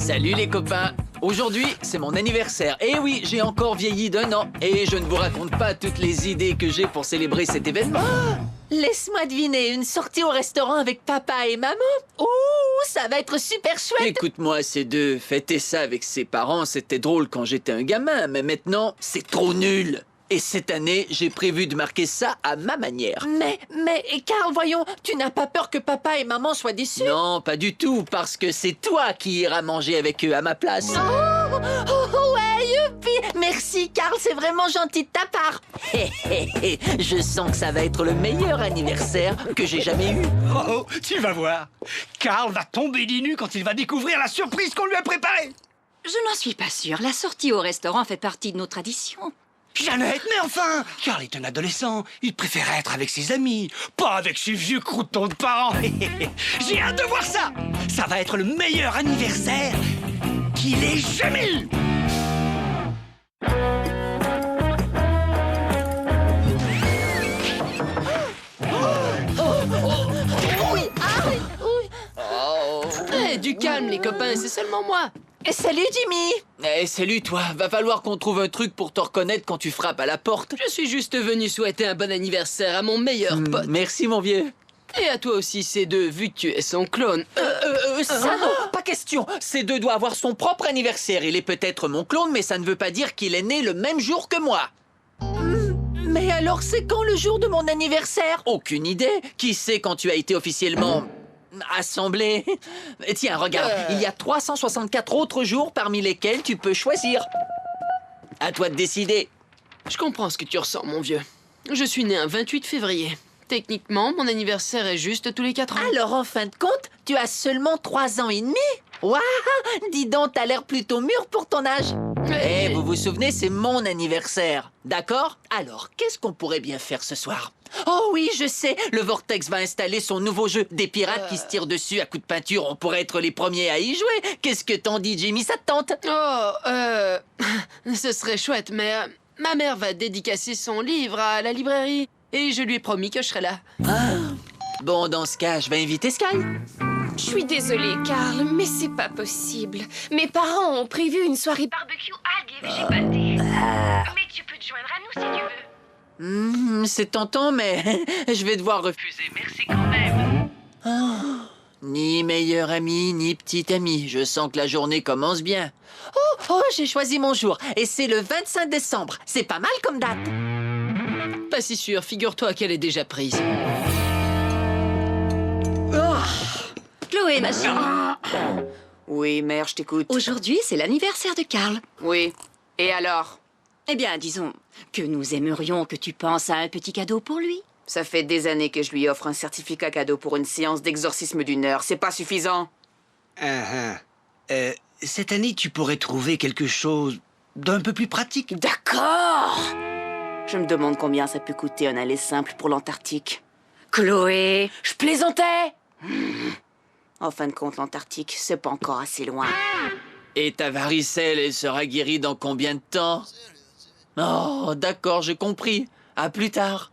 Salut les copains. Aujourd'hui, c'est mon anniversaire. Et oui, j'ai encore vieilli d'1 an. Et je ne vous raconte pas toutes les idées que j'ai pour célébrer cet événement. Laisse-moi deviner, une sortie au restaurant avec papa et maman? Ouh, ça va être super chouette! Écoute-moi, ces deux, fêter ça avec ses parents, c'était drôle quand j'étais un gamin, mais maintenant, c'est trop nul. Et cette année, j'ai prévu de marquer ça à ma manière. Et Carl, voyons, tu n'as pas peur que papa et maman soient déçus? Non, pas du tout, parce que c'est toi qui iras manger avec eux à ma place. Oh, ouais, youpi! Merci, Carl, c'est vraiment gentil de ta part. Je sens que ça va être le meilleur anniversaire que j'ai jamais eu. Oh, tu vas voir. Carl va tomber des nues quand il va découvrir la surprise qu'on lui a préparée. Je n'en suis pas sûre. La sortie au restaurant fait partie de nos traditions. Jeannette, mais enfin, Carl est un adolescent. Il préfère être avec ses amis, pas avec ses vieux croutons de parents. J'ai hâte de voir ça. Ça va être le meilleur anniversaire qu'il ait jamais eu. Du calme, les copains, c'est seulement moi. Et salut, Jimmy! Eh, salut toi, va falloir qu'on trouve un truc pour te reconnaître quand tu frappes à la porte. Je suis juste venu souhaiter un bon anniversaire à mon meilleur pote. Merci mon vieux. Et à toi aussi, C2, vu que tu es son clone. Ça non, pas question. C2 doit avoir son propre anniversaire. Il est peut-être mon clone, mais ça ne veut pas dire qu'il est né le même jour que moi. Mais alors, c'est quand le jour de mon anniversaire? Aucune idée. Qui sait quand tu as été officiellement assemblé? Tiens, regarde, il y a 364 autres jours parmi lesquels tu peux choisir. À toi de décider. Je comprends ce que tu ressens, mon vieux. Je suis né un 28 février. Techniquement, mon anniversaire est juste tous les 4 ans. Alors, en fin de compte, tu as seulement 3 ans et demi? Waouh! Dis donc, t'as l'air plutôt mûr pour ton âge. Eh, vous vous souvenez, c'est mon anniversaire. D'accord? Alors, qu'est-ce qu'on pourrait bien faire ce soir? Oh oui, je sais, le Vortex va installer son nouveau jeu, des pirates qui se tirent dessus à coups de peinture. On pourrait être les premiers à y jouer. Qu'est-ce que t'en dis, Jimmy? Ça te tente? Ce serait chouette, mais ma mère va dédicacer son livre à la librairie. Et je lui ai promis que je serais là. Bon, dans ce cas, je vais inviter Sky. Je suis désolée, Carl, mais c'est pas possible. Mes parents ont prévu une soirée barbecue algues et végépaté. Mais tu peux te joindre à nous si tu veux. C'est tentant, mais je vais devoir refuser. Merci quand même. Ni meilleur ami, ni petit ami. Je sens que la journée commence bien. Oh, j'ai choisi mon jour. Et c'est le 25 décembre. C'est pas mal comme date. Pas si sûr, figure-toi qu'elle est déjà prise. Chloé, ma chérie. Oui, mère, je t'écoute. Aujourd'hui, c'est l'anniversaire de Carl. Oui. Et alors? Eh bien, disons que nous aimerions que tu penses à un petit cadeau pour lui. Ça fait des années que je lui offre un certificat cadeau pour une séance d'exorcisme d'1 heure. C'est pas suffisant. Cette année, tu pourrais trouver quelque chose d'un peu plus pratique. D'accord. Je me demande combien ça peut coûter un aller simple pour l'Antarctique. Chloé! Je plaisantais. En fin de compte, l'Antarctique, c'est pas encore assez loin. Et ta varicelle, elle sera guérie dans combien de temps? Oh, d'accord, j'ai compris. À plus tard.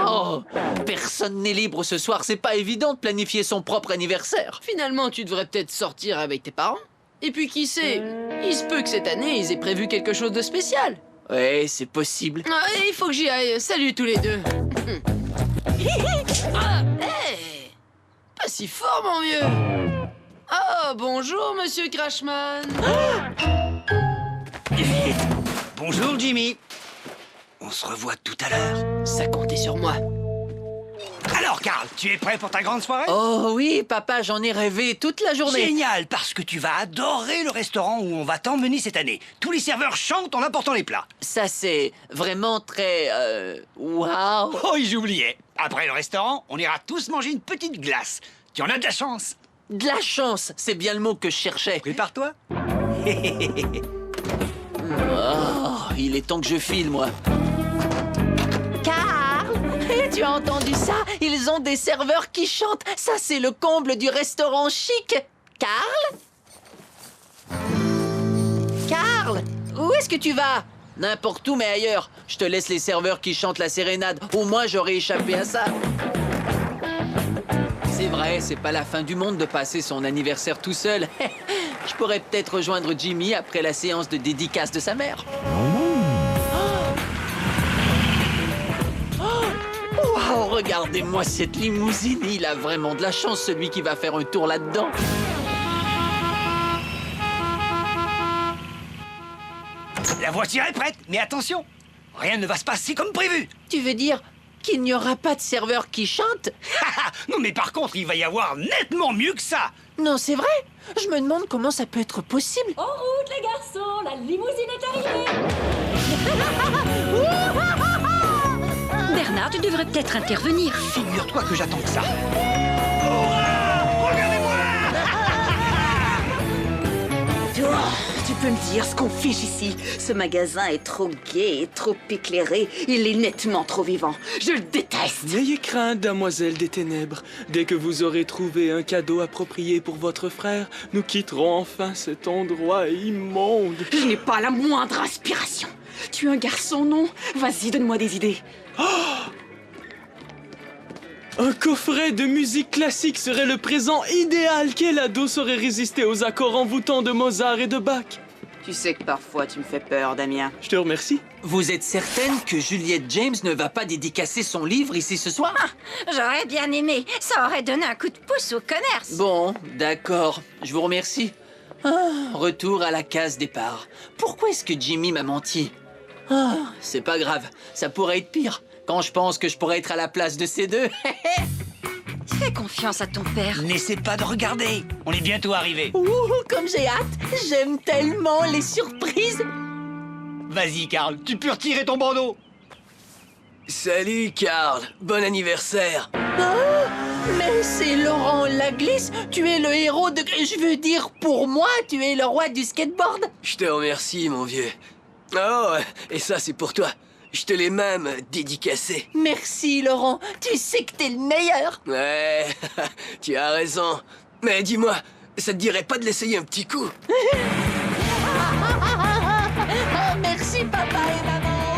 Oh, personne n'est libre ce soir. C'est pas évident de planifier son propre anniversaire. Finalement, tu devrais peut-être sortir avec tes parents. Et puis, qui sait, il se peut que cette année, ils aient prévu quelque chose de spécial. Ouais, c'est possible. Il faut que j'y aille. Salut tous les deux. Hey! Pas si fort, mon vieux. Oh, bonjour, monsieur Crashman. Bonjour, Jimmy. On se revoit tout à l'heure. Ça comptait sur moi. Alors, Carl, tu es prêt pour ta grande soirée? Oh oui, papa, j'en ai rêvé toute la journée. Génial, parce que tu vas adorer le restaurant où on va t'emmener cette année. Tous les serveurs chantent en apportant les plats. Ça, c'est vraiment très... Waouh! Oh, et j'oubliais. Après le restaurant, on ira tous manger une petite glace. Tu en as de la chance. De la chance, c'est bien le mot que je cherchais. Prépare-toi. Oh, il est temps que je file, moi. Carl! Tu as entendu ça? Ils ont des serveurs qui chantent. Ça, c'est le comble du restaurant chic. Carl? Carl? Où est-ce que tu vas? N'importe où, mais ailleurs. Je te laisse les serveurs qui chantent la sérénade. Au moins, j'aurais échappé à ça. C'est vrai, c'est pas la fin du monde de passer son anniversaire tout seul. Je pourrais peut-être rejoindre Jimmy après la séance de dédicace de sa mère. Wow, regardez-moi cette limousine. Il a vraiment de la chance, celui qui va faire un tour là-dedans. La voiture est prête, mais attention, rien ne va se passer comme prévu. Tu veux dire qu'il n'y aura pas de serveur qui chante? Non, mais par contre, il va y avoir nettement mieux que ça. Non, c'est vrai. Je me demande comment ça peut être possible. En route, les garçons, la limousine est arrivée. Bernard, tu devrais peut-être intervenir. Figure-toi que j'attends que ça. Hurrah! Regardez-moi! Tu peux me dire ce qu'on fiche ici? Ce magasin est trop gai et trop éclairé. Il est nettement trop vivant. Je le déteste. N'ayez crainte, damoiselle des ténèbres. Dès que vous aurez trouvé un cadeau approprié pour votre frère, nous quitterons enfin cet endroit immonde. Je n'ai pas la moindre inspiration. Tu es un garçon, non? Vas-y, donne-moi des idées. Un coffret de musique classique serait le présent idéal. Quel ado saurait résister aux accords envoûtants de Mozart et de Bach? Tu sais que parfois tu me fais peur, Damien. Je te remercie. Vous êtes certaine que Juliette James ne va pas dédicacer son livre ici ce soir? J'aurais bien aimé. Ça aurait donné un coup de pouce au commerce. Bon, d'accord. Je vous remercie. Retour à la case départ. Pourquoi est-ce que Jimmy m'a menti? C'est pas grave. Ça pourrait être pire. Quand je pense que je pourrais être à la place de ces deux. Fais confiance à ton père. N'essaie pas de regarder. On est bientôt arrivé. Ouh, comme j'ai hâte. J'aime tellement les surprises. Vas-y, Karl, tu peux retirer ton bandeau. Salut, Karl. Bon anniversaire. Mais c'est Laurent Laglisse. Tu es le héros de... Je veux dire, pour moi, tu es le roi du skateboard. Je te remercie, mon vieux. Oh, et ça, c'est pour toi. Je te l'ai même dédicacé. Merci, Laurent. Tu sais que t'es le meilleur. Ouais, tu as raison. Mais dis-moi, ça te dirait pas de l'essayer un petit coup? Merci, papa et maman.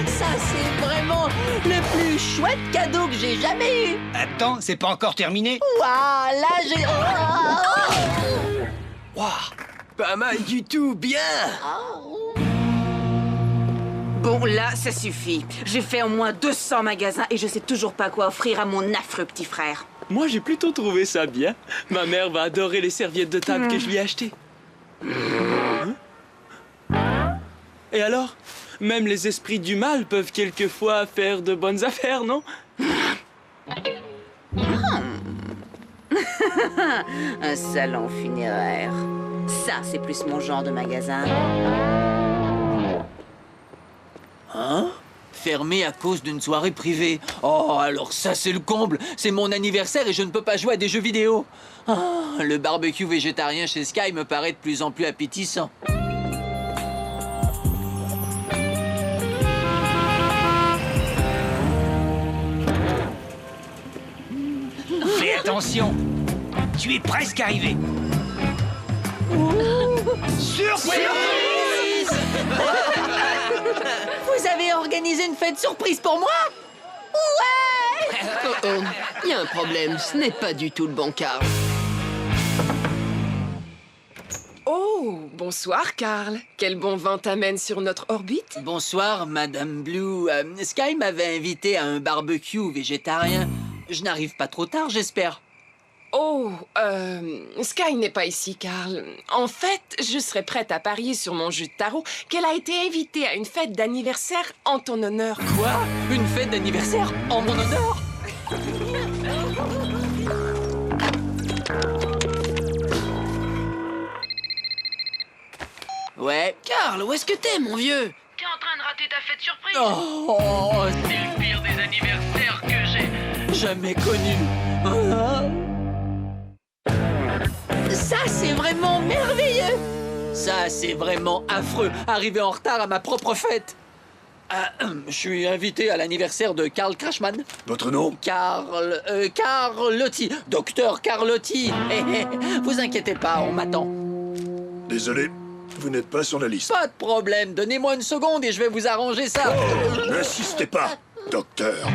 Ça, c'est vraiment le plus chouette cadeau que j'ai jamais eu. Attends, c'est pas encore terminé. Waouh, là, j'ai... Waouh, pas mal du tout, bien. Bon, là, ça suffit. J'ai fait au moins 200 magasins et je sais toujours pas quoi offrir à mon affreux petit frère. Moi, j'ai plutôt trouvé ça bien. Ma mère va adorer les serviettes de table que je lui ai achetées. Hein? Et alors? Même les esprits du mal peuvent quelquefois faire de bonnes affaires, non? Un salon funéraire. Ça, c'est plus mon genre de magasin. Hein? Fermé à cause d'une soirée privée. Oh, alors ça, c'est le comble. C'est mon anniversaire et je ne peux pas jouer à des jeux vidéo. Le barbecue végétarien chez Sky me paraît de plus en plus appétissant. Fais attention. Tu es presque arrivé. Surprise! Vous avez organisé une fête surprise pour moi? Ouais! Oh, il y a un problème. Ce n'est pas du tout le bon Karl. Oh, bonsoir, Karl. Quel bon vent t'amène sur notre orbite? Bonsoir, Madame Blue. Sky m'avait invité à un barbecue végétarien. Je n'arrive pas trop tard, j'espère. Oh, Sky n'est pas ici, Karl. En fait, je serais prête à parier sur mon jeu de tarot qu'elle a été invitée à une fête d'anniversaire en ton honneur. Quoi? Une fête d'anniversaire en mon honneur? Ouais. Karl, où est-ce que t'es, mon vieux? T'es en train de rater ta fête surprise. Oh, C'est le pire des anniversaires que j'ai. jamais connu. Ça, c'est vraiment merveilleux. Ça, c'est vraiment affreux. Arriver en retard à ma propre fête. Je suis invité à l'anniversaire de Karl Crashman. Votre nom? Carlotti. Docteur Carlotti. Vous inquiétez pas, on m'attend. Désolé, vous n'êtes pas sur la liste. Pas de problème. Donnez-moi une seconde et je vais vous arranger ça. N'insistez pas, docteur.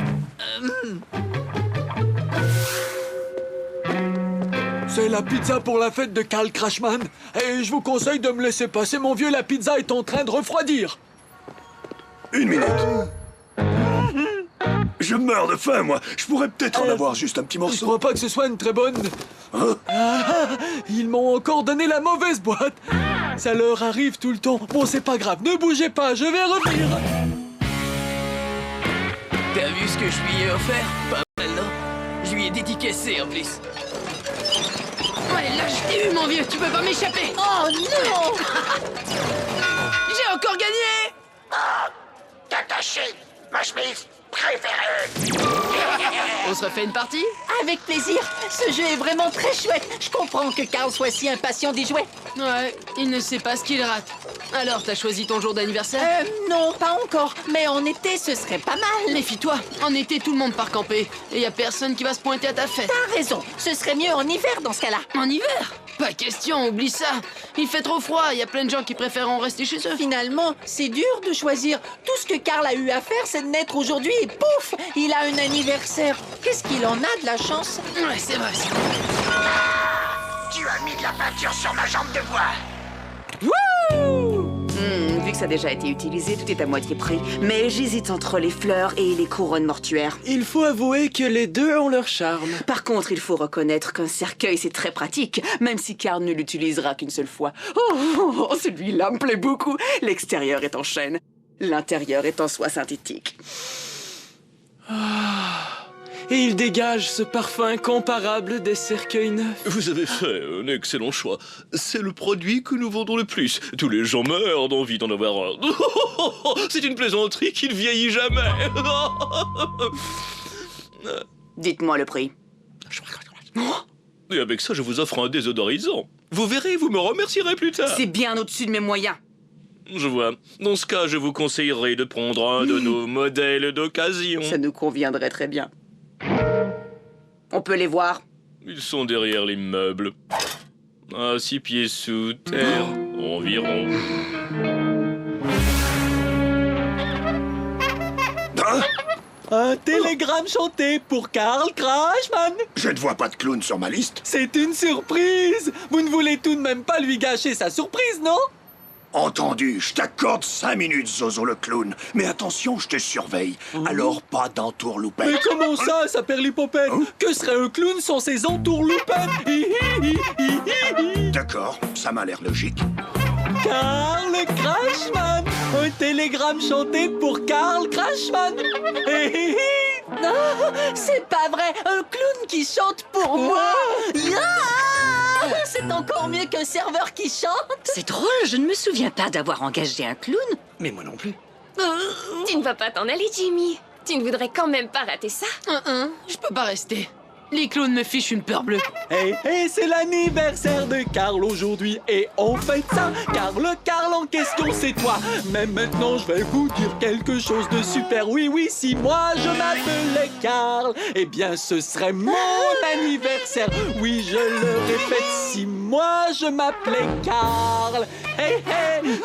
C'est la pizza pour la fête de Karl Crashman. Et je vous conseille de me laisser passer, mon vieux, la pizza est en train de refroidir. 1 minute. Je meurs de faim, moi. Je pourrais peut-être en avoir juste un petit Je morceau. crois pas que ce soit une très bonne... Hein? Ils m'ont encore donné la mauvaise boîte. Ça leur arrive tout le temps. Bon, c'est pas grave, ne bougez pas, je vais revenir. T'as vu ce que je lui ai offert? Pas mal, non? Je lui ai dédicacé en plus. Ouais, là, je t'ai eu, mon vieux. Tu peux pas m'échapper. Oh non! J'ai encore gagné. On se refait une partie? Avec plaisir. Ce jeu est vraiment très chouette. Je comprends que Karl soit si impatient d'y jouer. Ouais, il ne sait pas ce qu'il rate. Alors, t'as choisi ton jour d'anniversaire? Non, pas encore. Mais en été, ce serait pas mal. Méfie-toi, en été, tout le monde part camper. Et y a personne qui va se pointer à ta fête. T'as raison. Ce serait mieux en hiver dans ce cas-là. En hiver? Pas question, oublie ça. Il fait trop froid, y a plein de gens qui préfèrent rester chez eux. Finalement, c'est dur de choisir. Tout ce que Karl a eu à faire, c'est de naître aujourd'hui et pouf, il a un anniversaire. Qu'est-ce qu'il en a de la chance? Ouais, c'est vrai. Tu as mis de la peinture sur ma jambe de bois. Vu que ça a déjà été utilisé, tout est à moitié prix. Mais j'hésite entre les fleurs et les couronnes mortuaires. Il faut avouer que les deux ont leur charme. Par contre, il faut reconnaître qu'un cercueil, c'est très pratique, même si Karl ne l'utilisera qu'une seule fois. Oh, celui-là me plaît beaucoup. L'extérieur est en chêne, l'intérieur est en soie synthétique. Et il dégage ce parfum incomparable des cercueils neufs. Vous avez fait un excellent choix. C'est le produit que nous vendons le plus. Tous les gens meurent d'envie d'en avoir un. C'est une plaisanterie qui ne vieillit jamais. Dites-moi le prix. Et avec ça, je vous offre un désodorisant. Vous verrez, vous me remercierez plus tard. C'est bien au-dessus de mes moyens. Je vois. Dans ce cas, je vous conseillerais de prendre un de nos modèles d'occasion. Ça nous conviendrait très bien. On peut les voir. Ils sont derrière l'immeuble. À 6 pieds sous terre, environ. Un télégramme chanté pour Karl Crashman. Je ne vois pas de clown sur ma liste. C'est une surprise. Vous ne voulez tout de même pas lui gâcher sa surprise, non? Entendu, je t'accorde 5 minutes, Zozo le clown. Mais attention, je te surveille. Alors pas d'entourloupette. Mais comment ça perlipopette? Que serait un clown sans ses entourloupettes? D'accord, ça m'a l'air logique. Karl Crashman. Un télégramme chanté pour Karl Crashman. Non, c'est pas vrai. Un clown qui chante pour moi. C'est encore mieux qu'un serveur qui chante. C'est drôle, je ne me souviens pas d'avoir engagé un clown. Mais moi non plus. Tu ne vas pas t'en aller, Jimmy. Tu ne voudrais quand même pas rater ça? Je peux pas rester. Les clowns me fichent une peur bleue. Hey, c'est l'anniversaire de Karl aujourd'hui et on fête ça car le Karl en question c'est toi. Mais maintenant je vais vous dire quelque chose de super. Oui, si moi je m'appelais Karl, eh bien ce serait mon anniversaire. Oui, je le répète, si moi je m'appelais Karl,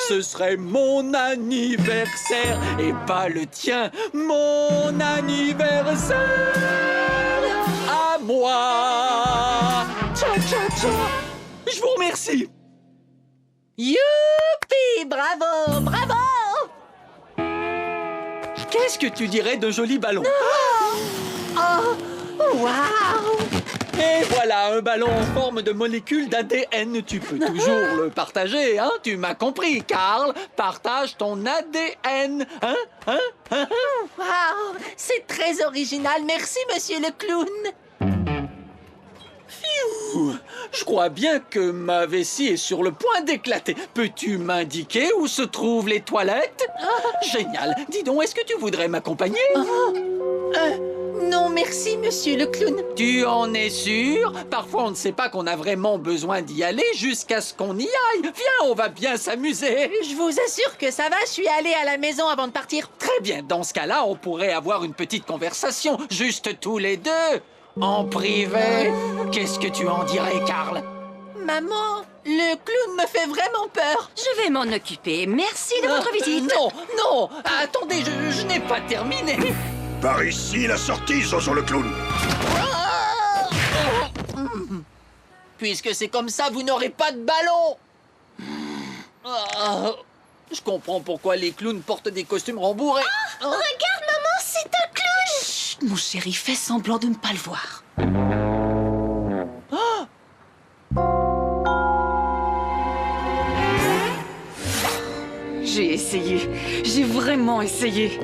ce serait mon anniversaire et pas le tien, mon anniversaire. À moi. Tcha. Je vous remercie. Youpi, bravo. Qu'est-ce que tu dirais de jolis ballons? Waouh. Et voilà, un ballon en forme de molécule d'ADN. Tu peux toujours le partager, hein? Tu m'as compris, Karl. Partage ton ADN, hein? Waouh, c'est très original. Merci, monsieur le clown. Je crois bien que ma vessie est sur le point d'éclater. Peux-tu m'indiquer où se trouvent les toilettes? Génial. Dis donc, est-ce que tu voudrais m'accompagner? Non, merci, monsieur le clown. Tu en es sûr? Parfois, on ne sait pas qu'on a vraiment besoin d'y aller jusqu'à ce qu'on y aille. Viens, on va bien s'amuser. Je vous assure que ça va, je suis allée à la maison avant de partir. Très bien, dans ce cas-là, on pourrait avoir une petite conversation, juste tous les deux. En privé. Qu'est-ce que tu en dirais, Karl? Maman, le clown me fait vraiment peur. Je vais m'en occuper. Merci de votre visite. Non, attendez, je n'ai pas terminé. Par ici, la sortie, Zozo le clown. Puisque c'est comme ça, vous n'aurez pas de ballon. Ah, je comprends pourquoi les clowns portent des costumes rembourrés. Regarde, maman, c'est un clown! Chut, mon chéri, fais semblant de ne pas le voir. J'ai essayé. J'ai vraiment essayé.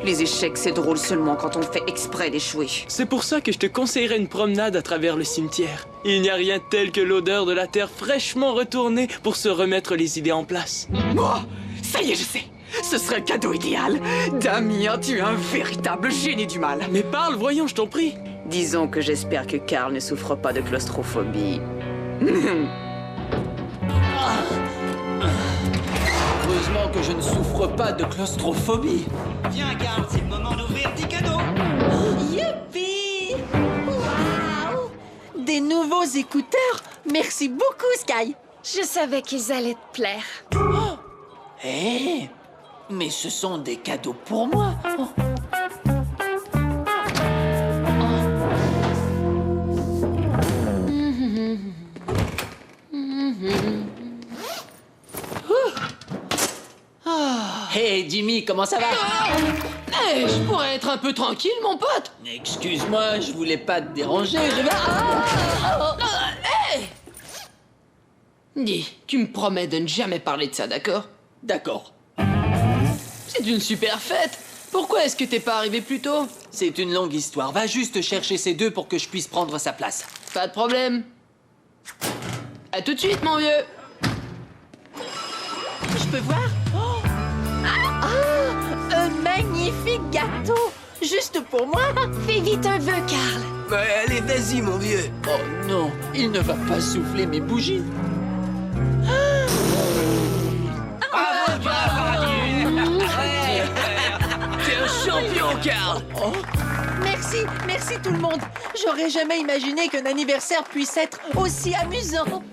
Les échecs, c'est drôle seulement quand on fait exprès d'échouer. C'est pour ça que je te conseillerais une promenade à travers le cimetière. Il n'y a rien tel que l'odeur de la terre fraîchement retournée pour se remettre les idées en place. Moi, ça y est, je sais. Ce serait le cadeau idéal. Damien, tu es un véritable génie du mal. Mais parle, voyons, je t'en prie. Disons que j'espère que Carl ne souffre pas de claustrophobie. Heureusement que je ne souffre pas de claustrophobie. Viens, Carl, c'est le moment d'ouvrir tes cadeaux. Youpi! Waouh! Des nouveaux écouteurs? Merci beaucoup, Sky. Je savais qu'ils allaient te plaire. Hé, mais ce sont des cadeaux pour moi. Oh. Hey Jimmy, comment ça va? Hey, je pourrais être un peu tranquille, mon pote. Excuse-moi, je voulais pas te déranger, je vais... Hey! Dis, tu me promets de ne jamais parler de ça, d'accord? D'accord. C'est une super fête. Pourquoi est-ce que t'es pas arrivé plus tôt? C'est une longue histoire. Va juste chercher ces deux pour que je puisse prendre sa place. Pas de problème. À tout de suite, mon vieux. Je peux voir? Un magnifique gâteau! Juste pour moi? Fais vite un vœu, Carl. Allez, vas-y, mon vieux. Oh non, il ne va pas souffler mes bougies. T'es un champion, Carl. Oh. Merci tout le monde. J'aurais jamais imaginé qu'un anniversaire puisse être aussi amusant.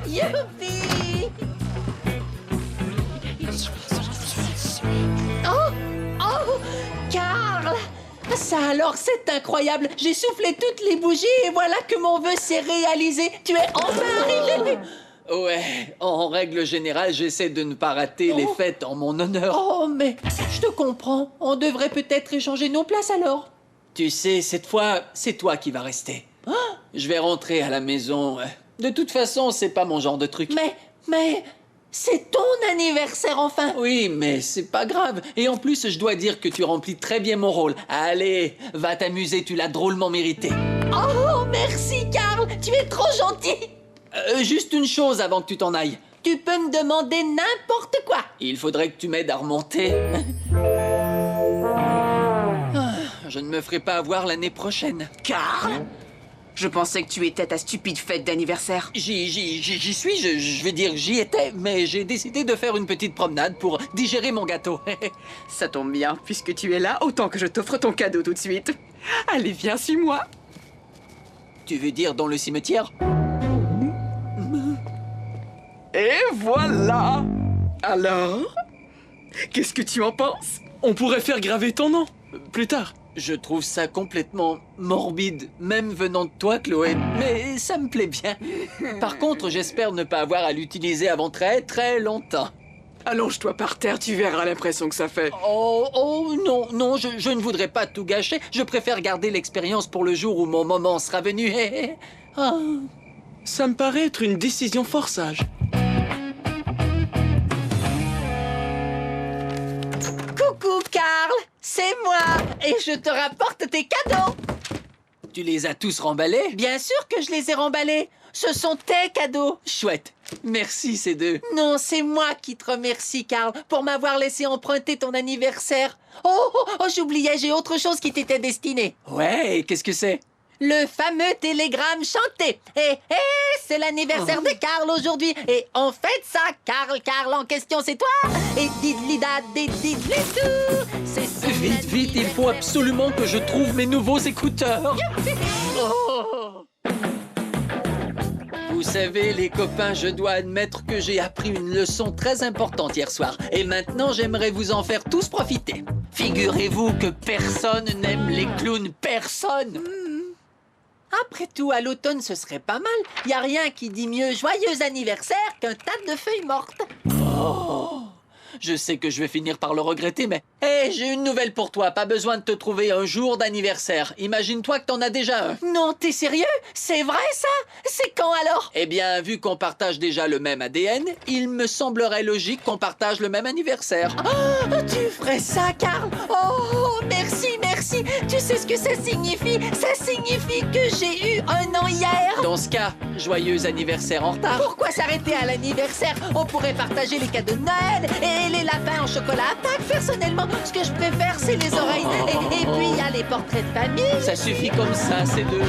Youpi! Oh, Carl! Ça alors, c'est incroyable. J'ai soufflé toutes les bougies et voilà que mon vœu s'est réalisé. Tu es enfin arrivé. Ouais, en règle générale, j'essaie de ne pas rater les fêtes en mon honneur. Oh, mais je te comprends. On devrait peut-être échanger nos places alors. Tu sais, cette fois, c'est toi qui vas rester. Je vais rentrer à la maison. De toute façon, c'est pas mon genre de truc. Mais, c'est ton anniversaire enfin. Oui, mais c'est pas grave. Et en plus, je dois dire que tu remplis très bien mon rôle. Allez, va t'amuser, tu l'as drôlement mérité. Oh, merci, Carl. Tu es trop gentil. Juste une chose avant que tu t'en ailles. Tu peux me demander n'importe quoi. Il faudrait que tu m'aides à remonter. Je ne me ferai pas avoir l'année prochaine. Carl? Je pensais que tu étais à ta stupide fête d'anniversaire. J'y suis, je vais dire j'y étais, mais j'ai décidé de faire une petite promenade pour digérer mon gâteau. Ça tombe bien, puisque tu es là, autant que je t'offre ton cadeau tout de suite. Allez, viens, suis-moi. Tu veux dire dans le cimetière? Et voilà! Alors? Qu'est-ce que tu en penses? On pourrait faire graver ton nom, plus tard. Je trouve ça complètement morbide, même venant de toi, Chloé. Mais ça me plaît bien. Par contre, j'espère ne pas avoir à l'utiliser avant très très longtemps. Allonge-toi par terre, tu verras l'impression que ça fait. Oh, non, je ne voudrais pas tout gâcher. Je préfère garder l'expérience pour le jour où mon moment sera venu. Ça me paraît être une décision fort sage. Coucou, Carl. C'est moi. Et je te rapporte tes cadeaux. Tu les as tous remballés? Bien sûr que je les ai remballés. Ce sont tes cadeaux. Chouette. Merci, ces deux. Non, c'est moi qui te remercie, Carl, pour m'avoir laissé emprunter ton anniversaire. Oh, j'oubliais, j'ai autre chose qui t'était destiné. Ouais, qu'est-ce que c'est? Le fameux télégramme chanté. C'est l'anniversaire de Carl aujourd'hui. Et on fête ça, Carl en question, c'est toi. Et didlida, c'est Vite, il faut absolument que je trouve mes nouveaux écouteurs. Vous savez, les copains, je dois admettre que j'ai appris une leçon très importante hier soir. Et maintenant, j'aimerais vous en faire tous profiter. Figurez-vous que personne n'aime les clowns. Personne. Après tout, à l'automne, ce serait pas mal. Y a rien qui dit mieux joyeux anniversaire qu'un tas de feuilles mortes. Oh! Je sais que je vais finir par le regretter, mais... Hé, j'ai une nouvelle pour toi. Pas besoin de te trouver un jour d'anniversaire. Imagine-toi que t'en as déjà un. Non, t'es sérieux? C'est vrai, ça? C'est quand, alors? Eh bien, vu qu'on partage déjà le même ADN, il me semblerait logique qu'on partage le même anniversaire. Oh, tu ferais ça, Carl? Oh, merci, merci. Tu sais ce que ça signifie? Ça signifie que j'ai eu un an hier. Dans ce cas, joyeux anniversaire en retard. Pourquoi s'arrêter à l'anniversaire? On pourrait partager les cadeaux de Noël et les lapins en chocolat à Pâques. Personnellement, ce que je préfère, c'est les oreilles. Et puis, il y a les portraits de famille. Ça suffit comme ça, ces deux.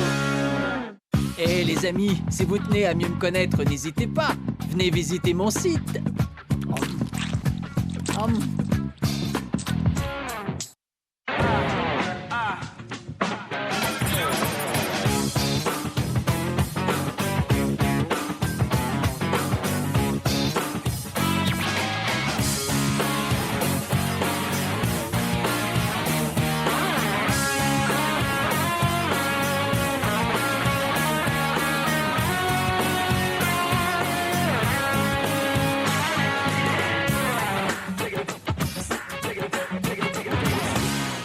Et les amis, si vous tenez à mieux me connaître, n'hésitez pas. Venez visiter mon site.